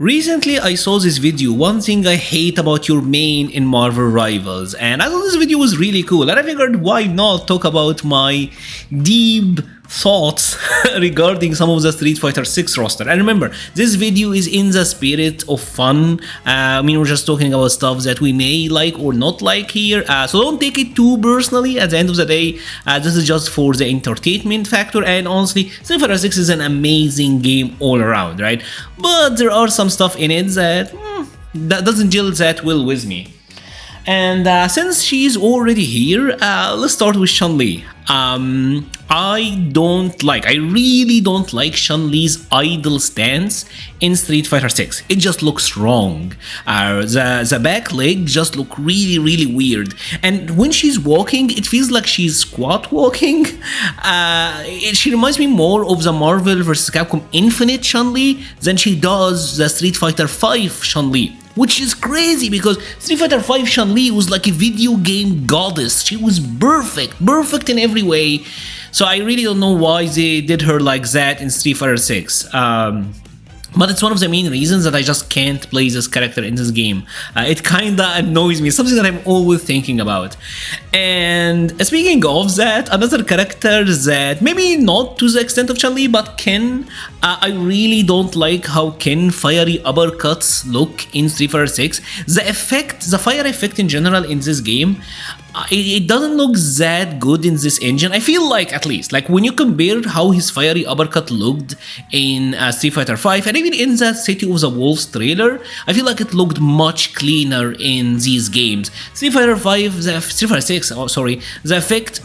Recently, I saw this video, one thing I hate about your main in Marvel Rivals, and I thought this video was really cool, and I figured why not talk about my deep thoughts regarding some of the Street Fighter 6 roster. And remember, this video is in the spirit of fun. We're just talking about stuff that we may like or not like here, so don't take it too personally. At the end of the day, this is just for the entertainment factor, and honestly, Street Fighter 6 is an amazing game all around, right? But there are some stuff in it that doesn't gel that well with me. And since she's already here, let's start with Chun-Li. I really don't like Chun-Li's idle stance in Street Fighter 6. It just looks wrong. The back leg just look really weird. And when she's walking, it feels like she's squat walking. She reminds me more of the Marvel vs. Capcom Infinite Chun-Li than she does the Street Fighter 5 Chun-Li. Which is crazy because Street Fighter 5 Chun-Li was like a video game goddess. She was perfect in every way. So I really don't know why they did her like that in Street Fighter 6. But it's one of the main reasons that I just can't play this character in this game. It kinda annoys me, something that I'm always thinking about. And speaking of that, another character that maybe not to the extent of Chun-Li, but Ken. I really don't like how Ken fiery uppercuts look in Street Fighter 6. The fire effect in general in this game, it doesn't look that good in this engine. I feel like, at least, like when you compare how his fiery uppercut looked in Street Fighter 5 and even in the City of the Wolves trailer, I feel like it looked much cleaner in these games. Street Fighter 6, the effect.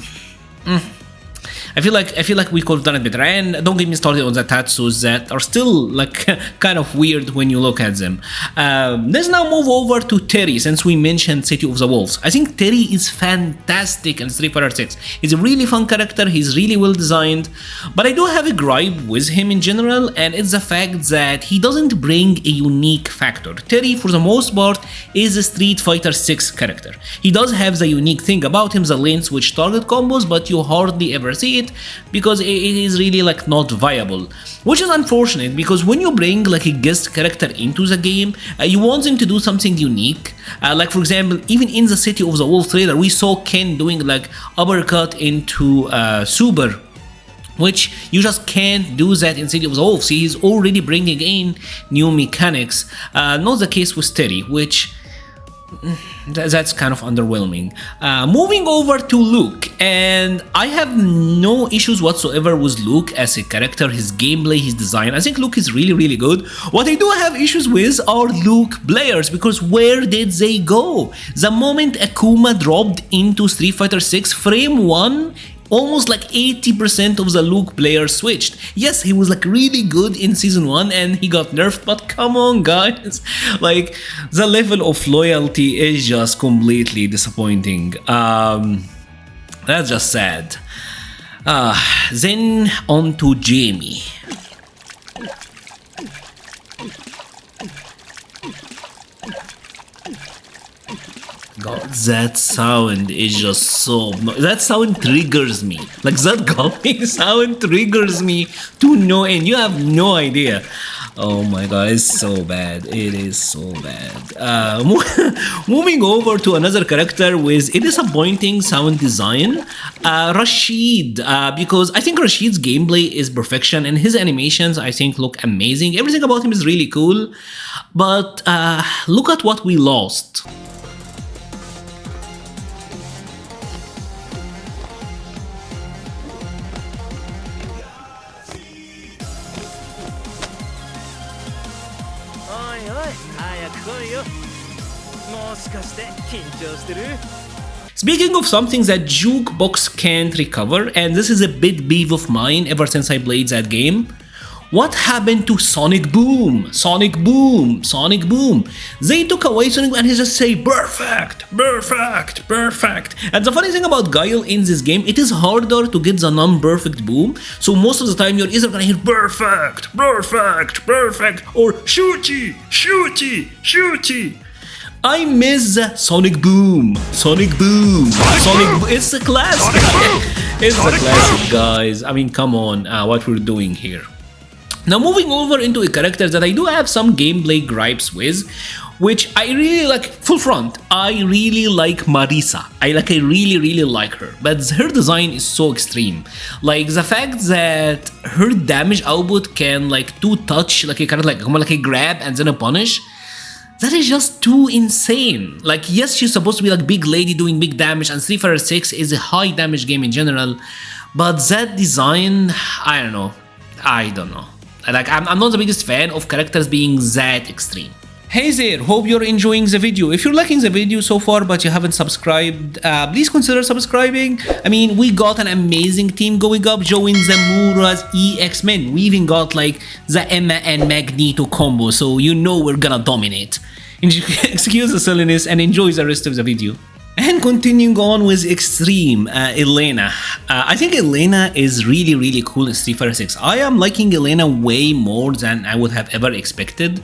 I feel like we could have done it better, and don't get me started on the tattoos that are still like kind of weird when you look at them. Let's now move over to Terry, since we mentioned City of the Wolves. I think Terry is fantastic in Street Fighter 6. He's a really fun character, he's really well designed, but I do have a gripe with him in general, and it's the fact that he doesn't bring a unique factor. Terry, for the most part, is a Street Fighter 6 character. He does have the unique thing about him, the lane switch target combos, but you hardly ever see it because it is really like not viable, which is unfortunate because when you bring like a guest character into the game, you want them to do something unique. Like for example, even in the City of the Wolves trailer, we saw Ken doing like uppercut into Super, which you just can't do that in City of the Wolves. He's already bringing in new mechanics. Not the case with Terry, which that's kind of underwhelming. Moving over to Luke, and I have no issues whatsoever with Luke as a character, his gameplay, his design. I think Luke is really good. What I do have issues with are Luke players, because where did they go? The moment Akuma dropped into Street Fighter 6 frame 1, almost like 80% of the Luke players switched. Yes, he was like really good in season 1 and he got nerfed, but come on guys, like the level of loyalty is just completely disappointing. That's just sad. Then on to Jamie. God, that sound is just so... That sound triggers me. Like, that gulping sound triggers me to no end. You have no idea. Oh my god, it's so bad. It is so bad. Moving over to another character with a disappointing sound design, Rashid. Because I think Rashid's gameplay is perfection and his animations, I think, look amazing. Everything about him is really cool. But look at what we lost. Speaking of something that Jukebox can't recover, and this is a bit beef of mine ever since I played that game, what happened to Sonic Boom? Sonic Boom, Sonic Boom. They took away Sonic Boom and he just say perfect, perfect, perfect. And the funny thing about Guile in this game, it is harder to get the non-perfect boom. So most of the time you're either gonna hear perfect, perfect, perfect, or shooty, shooty, shooty. I miss Sonic Boom, Sonic Boom, Sonic Boom. It's a classic. It's a classic, guys. I mean, come on, what we're doing here. Now moving over into a character that I do have some gameplay gripes with, which I really like. Full front, I really like Marisa. I really like her, but her design is so extreme. Like the fact that her damage output can like two touch, like a kind of like a grab and then a punish. That is just too insane. Like, yes, she's supposed to be like big lady doing big damage, and Street Fighter 6 is a high damage game in general, but that design, I don't know. Like, I'm not the biggest fan of characters being that extreme. Hey there, hope you're enjoying the video. If you're liking the video so far but you haven't subscribed, please consider subscribing. I mean, we got an amazing team going up. Join the Mura's EX-Men. We even got like the Emma and Magneto combo, so you know we're gonna dominate. Excuse the silliness and enjoy the rest of the video. And continuing on with Extreme, Elena. I think Elena is really cool in Street Fighter 6. I am liking Elena way more than I would have ever expected.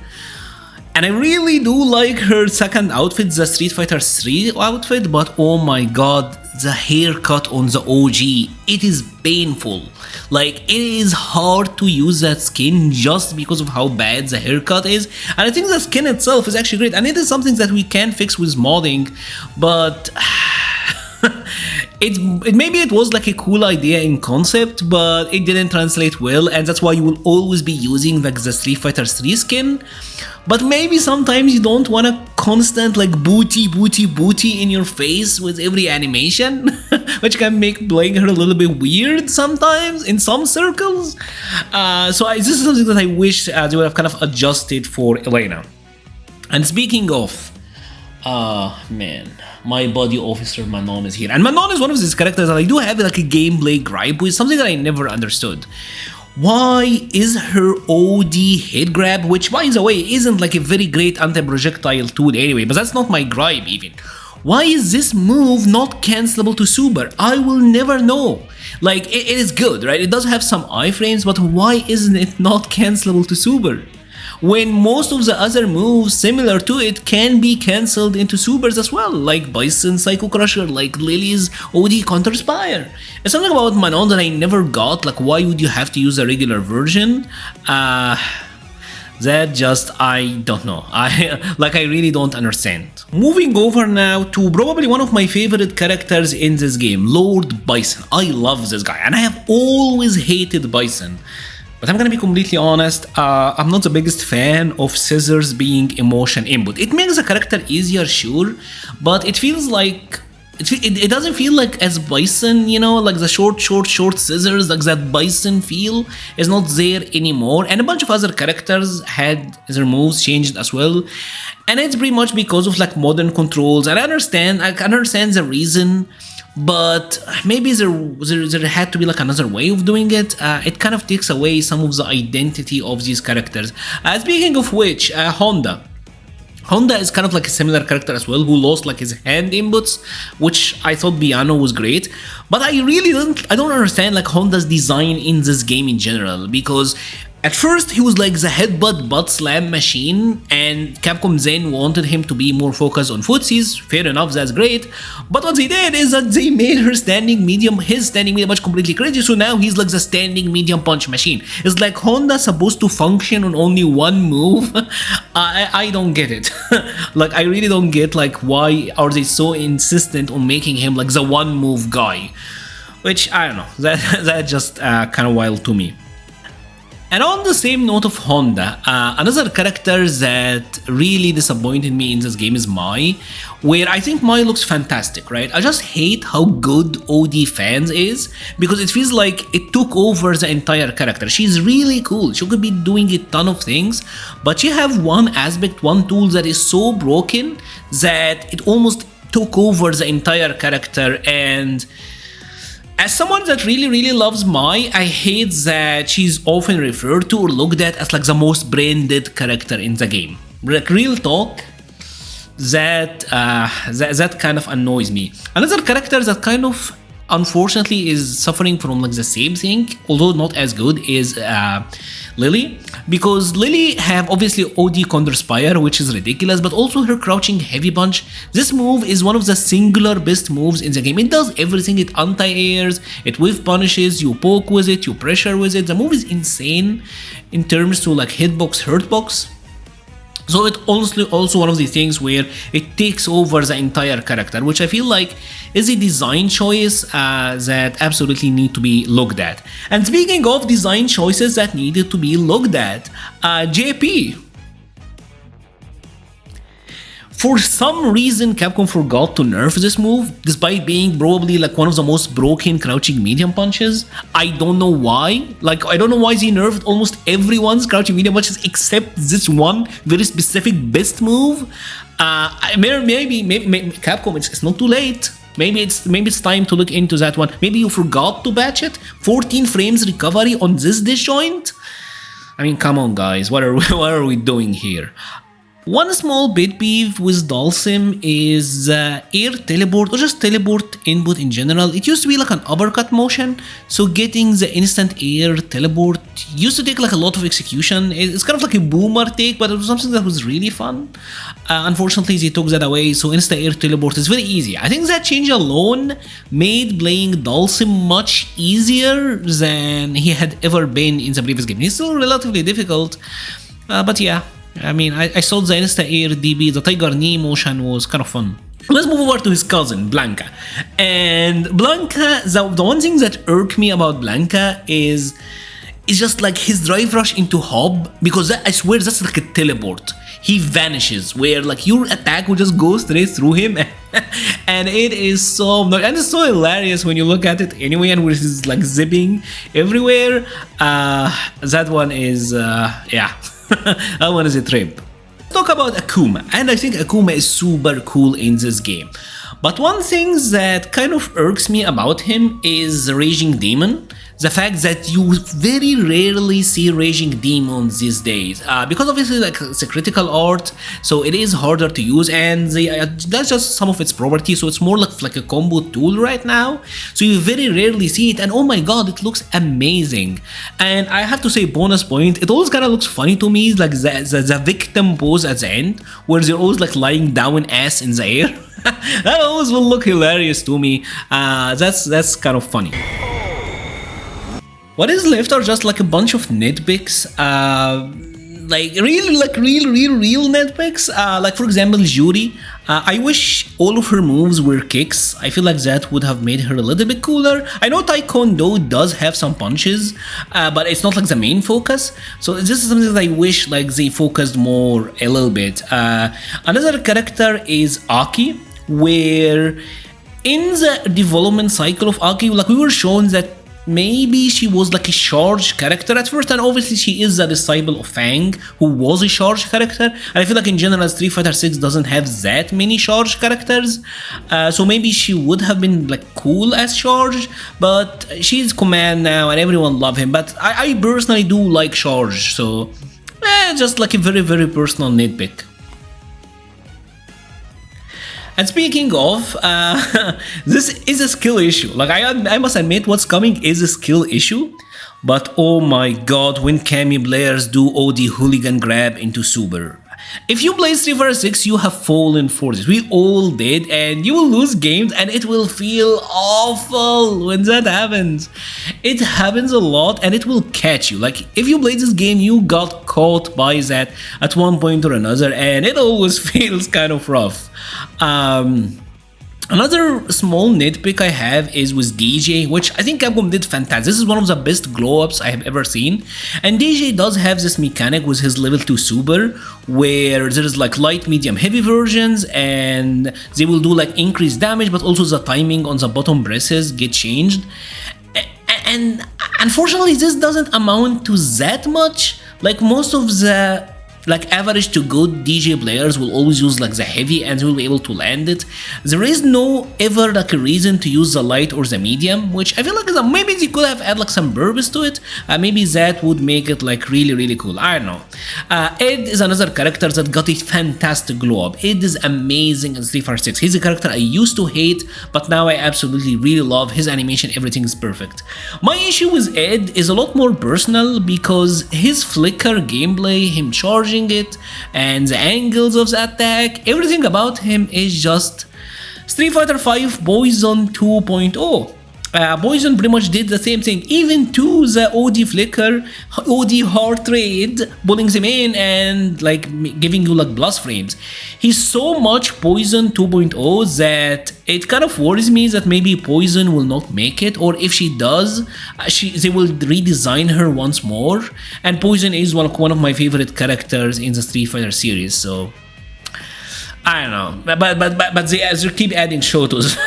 And I really do like her second outfit, the Street Fighter 3 outfit, but oh my god, the haircut on the OG, it is painful. Like, it is hard to use that skin just because of how bad the haircut is. And I think the skin itself is actually great, and it is something that we can fix with modding, but maybe it was like a cool idea in concept, but it didn't translate well, and that's why you will always be using like the Street Fighter 3 skin. But maybe sometimes you don't want a constant like booty in your face with every animation, which can make playing her a little bit weird sometimes in some circles. This is something that I wish they would have kind of adjusted for Elena. And speaking of, man, my buddy officer Manon is here. And Manon is one of these characters that I do have like a gameplay gripe with, something that I never understood. Why is her OD head grab, which by the way isn't like a very great anti-projectile tool anyway, but that's not my gripe even. Why is this move not cancelable to Super? I will never know. Like, it is good, right? It does have some iframes, but why isn't it not cancelable to Super? When most of the other moves similar to it can be cancelled into supers as well, like Bison Psycho Crusher, like Lily's OD Counter Spire. It's something about Manon that I never got, like why would you have to use a regular version? That just, I don't know, I really don't understand. Moving over now to probably one of my favorite characters in this game, Lord Bison. I love this guy, and I have always hated Bison. But I'm gonna be completely honest, I'm not the biggest fan of scissors being emotion input. It makes the character easier, sure, but it feels like, it doesn't feel like as Bison, you know, like the short scissors, like that Bison feel is not there anymore. And a bunch of other characters had their moves changed as well. And it's pretty much because of like modern controls. And I can understand the reason, but maybe there had to be like another way of doing it. It kind of takes away some of the identity of these characters. Speaking of which, Honda is kind of like a similar character as well, who lost like his hand inputs, which I thought Piano was great. But I don't understand like Honda's design in this game in general, because at first he was like the headbutt butt slam machine, and Capcom then wanted him to be more focused on footsies. Fair enough, that's great. But what they did is that they made his standing medium punch completely crazy, so now he's like the standing medium punch machine. It's like Honda supposed to function on only one move. I don't get it. Like, I really don't get like why are they so insistent on making him like the one move guy, which I don't know, that just kind of wild to me. And on the same note of Honda, another character that really disappointed me in this game is Mai, where I think Mai looks fantastic, right? I just hate how good OD Fans is, because it feels like it took over the entire character. She's really cool, she could be doing a ton of things, but you have one aspect, one tool that is so broken that it almost took over the entire character. And as someone that really loves Mai, I hate that she's often referred to or looked at as like the most brain dead character in the game. Like, real talk, that kind of annoys me. Another character that kind of unfortunately is suffering from like the same thing, although not as good, is Lily, because Lily have obviously OD Counter Spire, which is ridiculous, but also her crouching heavy punch. This move is one of the singular best moves in the game. It does everything. It anti-airs, it whiff punishes, you poke with it, you pressure with it. The move is insane in terms to like hitbox, hurtbox. So it also one of the things where it takes over the entire character, which I feel like is a design choice that absolutely need to be looked at. And speaking of design choices that needed to be looked at, JP. For some reason, Capcom forgot to nerf this move, despite being probably like one of the most broken crouching medium punches. I don't know why. Like, I don't know why they nerfed almost everyone's crouching medium punches except this one very specific best move. Maybe Capcom, it's not too late. Maybe it's time to look into that one. Maybe you forgot to patch it. 14 frames recovery on this disjoint. I mean, come on, guys. What are we doing here? One small pet peeve with Dhalsim is air teleport or just teleport input in general. It used to be like an uppercut motion, so getting the instant air teleport used to take like a lot of execution. It's kind of like a boomer take, but it was something that was really fun. Unfortunately, they took that away, so instant air teleport is very easy. I think that change alone made playing Dhalsim much easier than he had ever been in the previous game. He's still relatively difficult, but yeah. I mean, I saw the Insta Air DB, the Tiger Knee motion was kind of fun. Let's move over to his cousin, Blanka. And Blanka, the one thing that irked me about Blanka is just like his drive rush into Hob, because I swear that's like a teleport. He vanishes, where like your attack will just go straight through him. And it is so annoying. And it's so hilarious when you look at it anyway, and where he's like zipping everywhere. That one is, yeah. That one is a trip. Let's talk about Akuma, and I think Akuma is super cool in this game. But one thing that kind of irks me about him is Raging Demon. The fact that you very rarely see Raging Demons these days, because obviously like it's a critical art, so it is harder to use, and that's just some of its properties, so it's more like a combo tool right now, so you very rarely see it, and oh my god, it looks amazing. And I have to say, bonus point, it always kind of looks funny to me, like the victim pose at the end, where they're always like lying down ass in the air. That always will look hilarious to me. That's kind of funny. What is left are just like a bunch of nitpicks, like real nitpicks. Like for example, Juri. I wish all of her moves were kicks. I feel like that would have made her a little bit cooler. I know Taekwondo does have some punches, but it's not like the main focus. So this is something that I wish like they focused more a little bit. Another character is Aki, where in the development cycle of Aki, like we were shown that maybe she was like a charged character at first, and obviously she is a disciple of Fang, who was a charged character, and I feel like in general Street Fighter 6 doesn't have that many charged characters, so maybe she would have been like cool as charged, but she's command now and everyone love him, but I personally do like charged, so just like a very personal nitpick. And speaking of, this is a skill issue. Like I must admit, what's coming is a skill issue. But oh my god, when Cammy players do OD hooligan grab into Super. If you play Street Fighter 6, you have fallen for this. We all did, and you will lose games, and it will feel awful when that happens. It happens a lot, and it will catch you. Like, if you played this game, you got caught by that at one point or another, and it always feels kind of rough. Another small nitpick I have is with Deejay, which I think Capcom did fantastic. This is one of the best glow-ups I have ever seen. And Deejay does have this mechanic with his level 2 super, where there is like light, medium, heavy versions, and they will do like increased damage, but also the timing on the bottom presses get changed. And unfortunately, this doesn't amount to that much. Like most of the like average to good DJ players will always use like the heavy and will be able to land it. There is no ever like a reason to use the light or the medium, which I feel like maybe they could have add like some purpose to it. Maybe that would make it like really cool. I don't know. Ed is another character that got a fantastic glow up. Ed is amazing in Street Fighter 6. He's a character I used to hate, but now I absolutely really love his animation. Everything is perfect. My issue with Ed is a lot more personal because his flicker gameplay, him charging it, and the angles of the attack, everything about him is just Street Fighter 5 Bison 2.0. Bison pretty much did the same thing, even to the OD flicker, OD heart rate, pulling them in and like giving you like blast frames. He's so much Poison 2.0 that it kind of worries me that maybe Poison will not make it, or if she does, they will redesign her once more. And Poison is one of my favorite characters in the Street Fighter series, so I don't know, but they keep adding Shotos.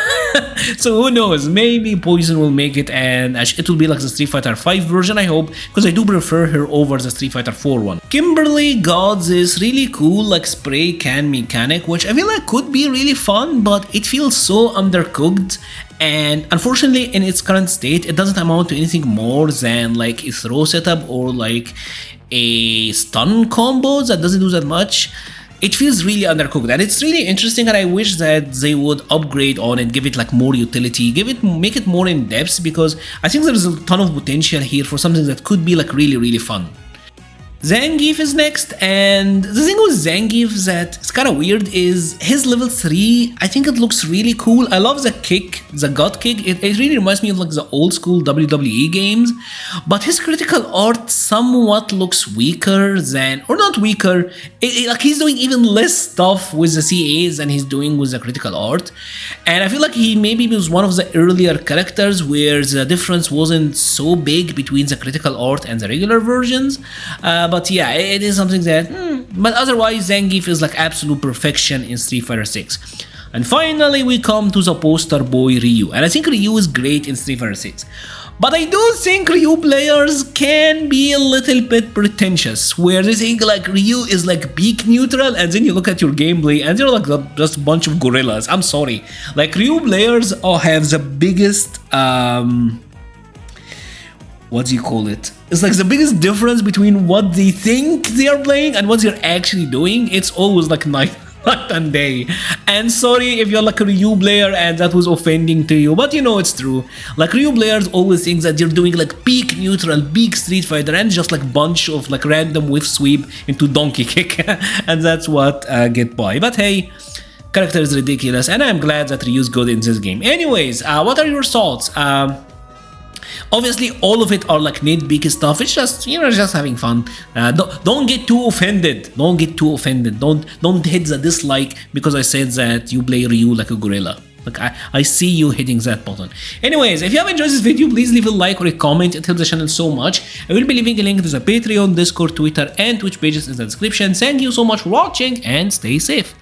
So who knows, maybe Poison will make it and it will be like the Street Fighter 5 version, I hope, because I do prefer her over the Street Fighter 4 one. Kimberly got this really cool like spray can mechanic, which I feel like could be really fun, but it feels so undercooked. And unfortunately, in its current state, it doesn't amount to anything more than like a throw setup or like a stun combo that doesn't do that much. It feels really undercooked, and it's really interesting, and I wish that they would upgrade on it, give it like more utility, make it more in depth, because I think there's a ton of potential here for something that could be like really fun. Zangief is next, and the thing with Zangief that is kind of weird is his level 3, I think it looks really cool. I love the kick, the gut kick, it really reminds me of like the old school WWE games, but his critical art somewhat looks weaker than, or not weaker, like he's doing even less stuff with the CAs than he's doing with the critical art, and I feel like he maybe was one of the earlier characters where the difference wasn't so big between the critical art and the regular versions. But yeah, it is something that, but otherwise Zangief is like absolute perfection in Street Fighter 6. And finally we come to the poster boy Ryu, and I think Ryu is great in Street Fighter 6. But I do think Ryu players can be a little bit pretentious, where they think like Ryu is like peak neutral, and then you look at your gameplay and they're like just a bunch of gorillas. I'm sorry, like Ryu players have the biggest what do you call it? It's like the biggest difference between what they think they are playing and what they're actually doing. It's always like night and day. And sorry if you're like a Ryu player and that was offending to you, but you know it's true. Like Ryu players always think that they're doing like peak neutral, peak Street Fighter, and just like bunch of like random whiff sweep into donkey kick, and that's what get by. But hey, character is ridiculous, and I'm glad that Ryu's good in this game. Anyways, what are your thoughts? Obviously, all of it are like nitpicky stuff. It's just, you know, just having fun. Don't get too offended. Don't get too offended. Don't hit the dislike because I said that you play Ryu like a gorilla. Like I see you hitting that button. Anyways, if you have enjoyed this video, please leave a like or a comment. It helps the channel so much. I will be leaving a link to the Patreon, Discord, Twitter, and Twitch pages in the description. Thank you so much for watching and stay safe.